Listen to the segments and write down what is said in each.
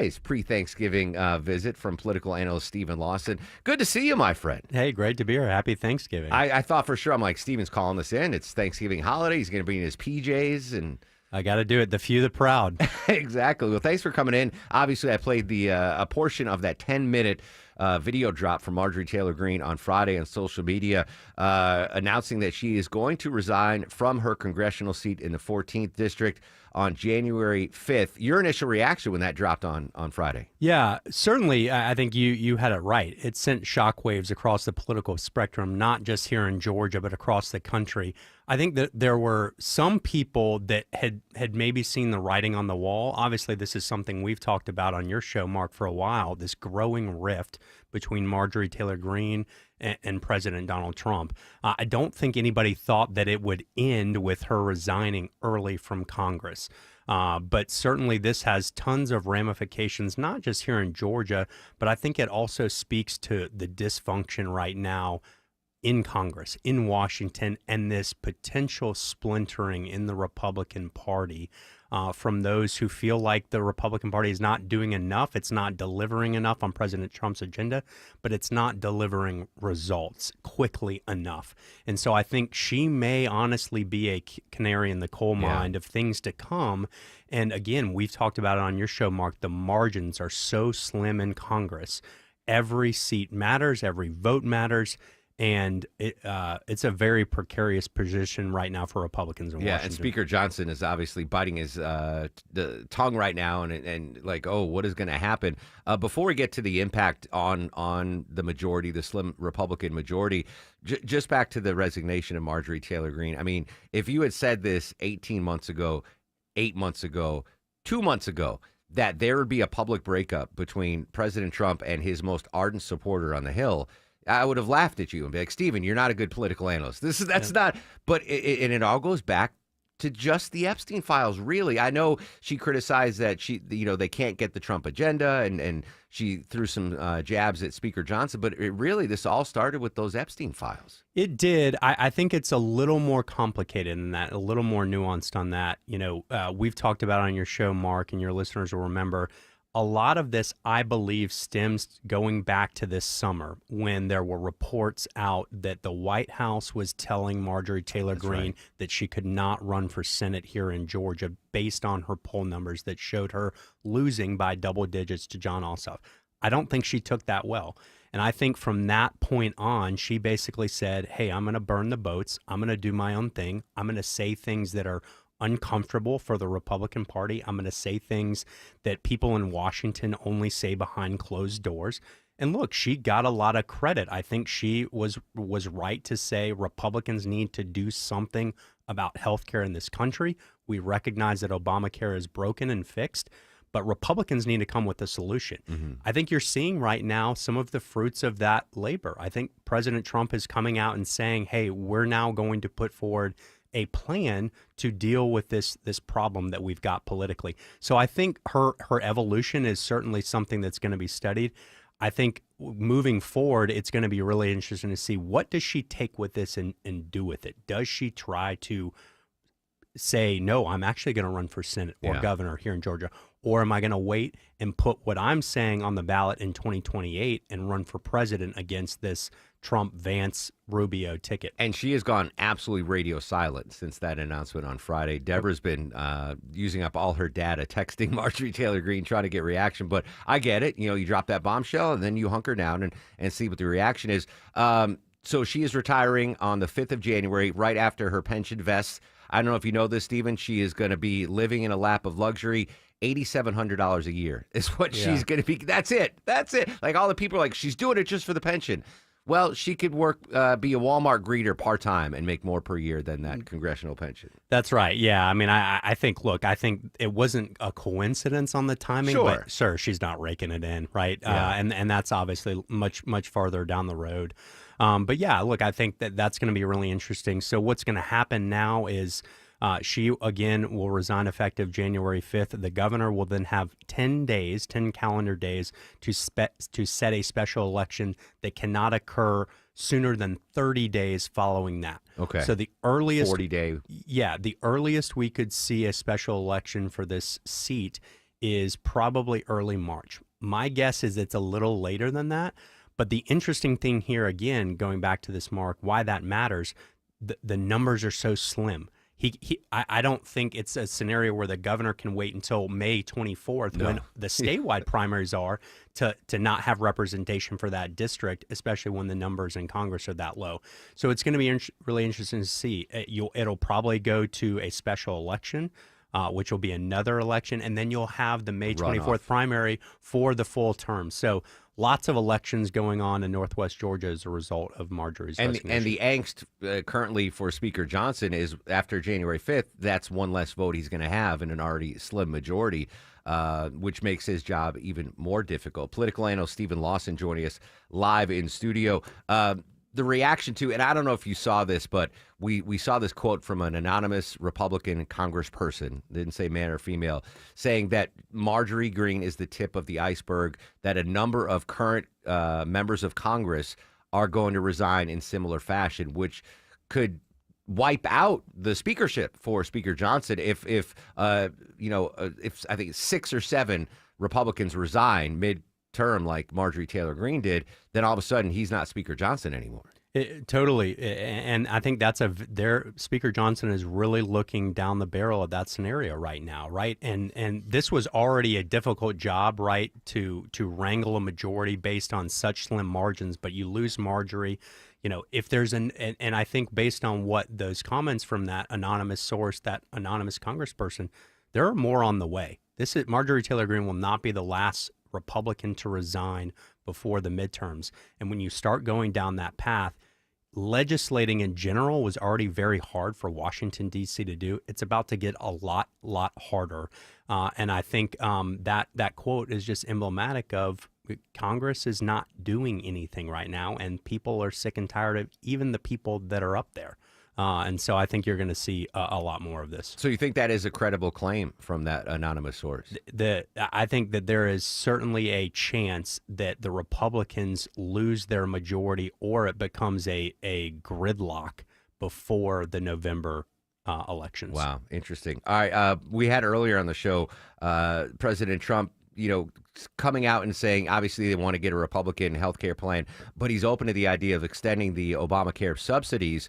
Nice pre-Thanksgiving visit from political analyst Stephen Lawson. Good to see you, my friend. Hey, great to be here. Happy Thanksgiving. I thought for sure, I'm like, Stephen's calling us in. It's Thanksgiving holiday. He's going to be in his PJs and I got to do it. The few, the proud. exactly. Well, thanks for coming in. Obviously, I played the a portion of that 10-minute video drop from Marjorie Taylor Greene on Friday on social media, announcing that she is going to resign from her congressional seat in the 14th district on January 5th. Your initial reaction when that dropped on Friday? Yeah, certainly. I think you had it right. It sent shockwaves across the political spectrum, not just here in Georgia, but across the country. I think that there were some people that had maybe seen the writing on the wall. Obviously, this is something we've talked about on your show, Mark, for a while, this growing rift between Marjorie Taylor Greene and President Donald Trump. I don't think anybody thought that it would end with her resigning early from Congress. But certainly this has tons of ramifications, not just here in Georgia, but I think it also speaks to the dysfunction right now in Congress, in Washington, and this potential splintering in the Republican Party from those who feel like the Republican Party is not doing enough. It's not delivering enough on President Trump's agenda, but it's not delivering results quickly enough. And so I think she may honestly be a canary in the coal mine of things to come. And again, we've talked about it on your show, Mark. The margins are so slim in Congress. Every seat matters. Every vote matters. And it's a very precarious position right now for Republicans in Washington. And Speaker Johnson is obviously biting his the tongue right now and like, oh, what is going to happen? Before we get to the impact on the majority, the slim Republican majority, just back to the resignation of Marjorie Taylor Greene. I mean, if you had said this 18 months ago, 8 months ago, 2 months ago, that there would be a public breakup between President Trump and his most ardent supporter on the Hill, I would have laughed at you and be like, Stephen, you're not a good political analyst. That's not. But it all goes back to just the Epstein files. Really, I know she criticized that they can't get the Trump agenda, and she threw some jabs at Speaker Johnson. But this all started with those Epstein files. It did. I think it's a little more complicated than that, a little more nuanced on that. We've talked about on your show, Mark, and your listeners will remember. A lot of this, I believe, stems going back to this summer when there were reports out that the White House was telling Marjorie Taylor Greene that she could not run for Senate here in Georgia based on her poll numbers that showed her losing by double digits to Jon Ossoff. I don't think she took that well. And I think from that point on, she basically said, hey, I'm going to burn the boats. I'm going to do my own thing. I'm going to say things that are uncomfortable for the Republican Party. I'm going to say things that people in Washington only say behind closed doors. And look, she got a lot of credit. I think she was right to say Republicans need to do something about healthcare in this country. We recognize that Obamacare is broken and fixed, but Republicans need to come with a solution. Mm-hmm. I think you're seeing right now some of the fruits of that labor. I think President Trump is coming out and saying, hey, we're now going to put forward a plan to deal with this problem that we've got politically. So I think her evolution is certainly something that's going to be studied. I think moving forward, it's going to be really interesting to see what does she take with this and do with it. Does she try to say, no, I'm actually going to run for Senate or governor here in Georgia? Or am I going to wait and put what I'm saying on the ballot in 2028 and run for president against this Trump, Vance, Rubio ticket? And she has gone absolutely radio silent since that announcement on Friday. Deborah's been using up all her data, texting Marjorie Taylor Greene, trying to get reaction. But I get it. You drop that bombshell and then you hunker down and see what the reaction is. So she is retiring on the 5th of January, right after her pension vests. I don't know if you know this, Stephen. She is going to be living in a lap of luxury. $8,700 a year is what she's going to be. That's it. Like all the people are like, she's doing it just for the pension. Well, she could work, be a Walmart greeter part-time and make more per year than that congressional pension. That's right. Yeah. I mean, I think it wasn't a coincidence on the timing, but sure, she's not raking it in, right? Yeah. And that's obviously much, much farther down the road. But yeah, look, I think that's going to be really interesting. So what's going to happen now is she, again, will resign effective January 5th. The governor will then have 10 calendar days to set a special election that cannot occur sooner than 30 days following that. Okay. So the earliest 40-day. Yeah, the earliest we could see a special election for this seat is probably early March. My guess is it's a little later than that. But the interesting thing here, again, going back to this, Mark, why that matters, the numbers are so slim. I don't think it's a scenario where the governor can wait until May 24th when the statewide primaries are to not have representation for that district, especially when the numbers in Congress are that low. So it's going to be really interesting to see. It'll probably go to a special election, which will be another election, and then you'll have the May 24th primary for the full term. So lots of elections going on in Northwest Georgia as a result of Marjorie's resignation. And the angst currently for Speaker Johnson is after January 5th, that's one less vote he's going to have in an already slim majority, which makes his job even more difficult. Political analyst Stephen Lawson joining us live in studio. The reaction to, and I don't know if you saw this, but we saw this quote from an anonymous Republican congressperson, didn't say man or female, saying that Marjorie Greene is the tip of the iceberg, that a number of current members of Congress are going to resign in similar fashion, which could wipe out the speakership for Speaker Johnson if I think 6 or 7 Republicans resign mid-term like Marjorie Taylor Greene did, then all of a sudden he's not Speaker Johnson anymore. Totally. And I think Speaker Johnson is really looking down the barrel of that scenario right now, right? And this was already a difficult job, right, to wrangle a majority based on such slim margins, but you lose Marjorie. If there's and I think based on what those comments from that anonymous source, that anonymous congressperson, there are more on the way. Marjorie Taylor Greene will not be the last Republican to resign before the midterms. And when you start going down that path, legislating in general was already very hard for Washington, D.C. to do. It's about to get a lot harder. And I think that quote is just emblematic of Congress is not doing anything right now, and people are sick and tired of even the people that are up there. And so I think you're going to see a lot more of this. So you think that is a credible claim from that anonymous source? I think that there is certainly a chance that the Republicans lose their majority or it becomes a gridlock before the November elections. Wow, interesting. All right, we had earlier on the show President Trump, coming out and saying, obviously, they want to get a Republican health care plan, but he's open to the idea of extending the Obamacare subsidies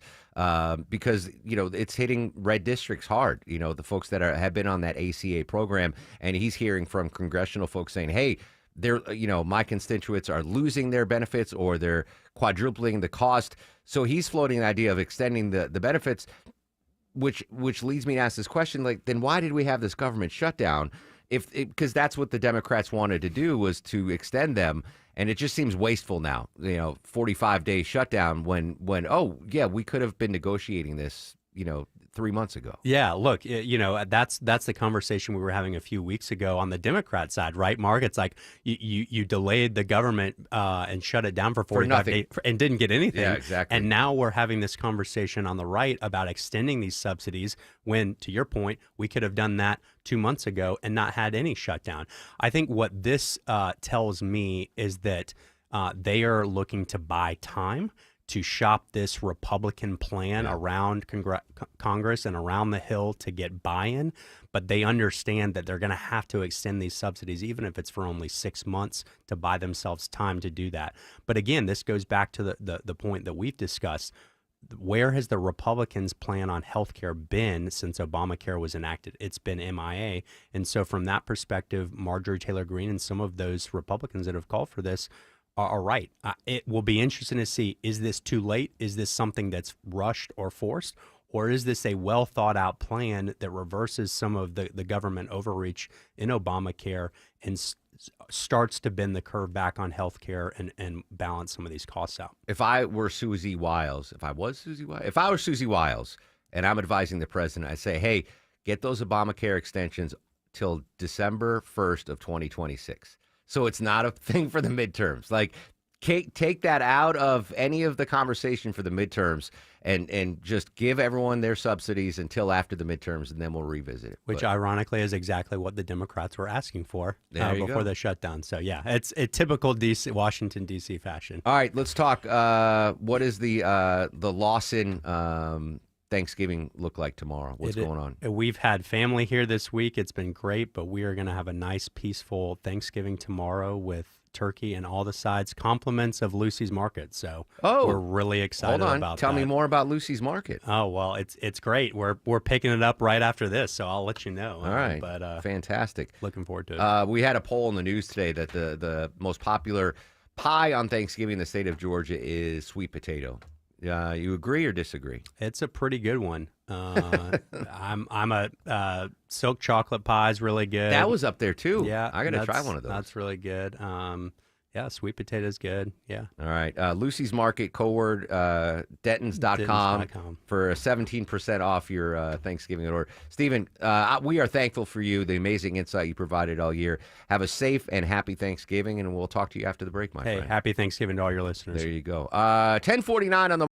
because, it's hitting red districts hard, the folks that have been on that ACA program. And he's hearing from congressional folks saying, hey, my constituents are losing their benefits or they're quadrupling the cost. So he's floating the idea of extending the benefits, which leads me to ask this question, then why did we have this government shutdown? Because that's what the Democrats wanted to do, was to extend them, and it just seems wasteful now. 45-day shutdown when we could have been negotiating this 3 months ago. Yeah, look, that's the conversation we were having a few weeks ago on the Democrat side, right, Mark? It's like you delayed the government and shut it down for 45 days and didn't get anything. Yeah, exactly. And now we're having this conversation on the right about extending these subsidies when, to your point, we could have done that 2 months ago and not had any shutdown. I think what this tells me is that they are looking to buy time to shop this Republican plan around Congress and around the Hill to get buy-in, but they understand that they're going to have to extend these subsidies, even if it's for only 6 months, to buy themselves time to do that. But again, this goes back to the point that we've discussed. Where has the Republicans' plan on health care been since Obamacare was enacted? It's been MIA. And so from that perspective, Marjorie Taylor Greene and some of those Republicans that have called for this are right. It will be interesting to see, is this too late? Is this something that's rushed or forced? Or is this a well thought out plan that reverses some of the government overreach in Obamacare and starts to bend the curve back on health care and balance some of these costs out? If I were Susie Wiles and I'm advising the president, I say, hey, get those Obamacare extensions till December 1st of 2026. So it's not a thing for the midterms. Take that out of any of the conversation for the midterms and just give everyone their subsidies until after the midterms, and then we'll revisit it. Which ironically is exactly what the Democrats were asking for before the shutdown. So yeah, it's a typical Washington, D.C. fashion. All right, let's talk. What is the Lawson Thanksgiving look like tomorrow? What's going on? We've had family here this week. It's been great, but we are going to have a nice, peaceful Thanksgiving tomorrow with turkey and all the sides, compliments of Lucy's Market. So we're really excited hold on. about Tell that. me more about Lucy's Market. Oh, well, it's great. We're picking it up right after this, so I'll let you know. All right. But fantastic. looking forward to it. We had a poll in the news today that the most popular pie on Thanksgiving in the state of Georgia is sweet potato. You agree or disagree? It's a pretty good one. I'm a silk chocolate pie is really good. That was up there too. Yeah, I got to try one of those. That's really good. Yeah, sweet potato's good. Yeah. All right. Lucy's Market, code Dentons.com for 17% off your Thanksgiving order. Stephen, we are thankful for you, the amazing insight you provided all year. Have a safe and happy Thanksgiving, and we'll talk to you after the break, my friend. Hey, happy Thanksgiving to all your listeners. There you go. 10:49 on the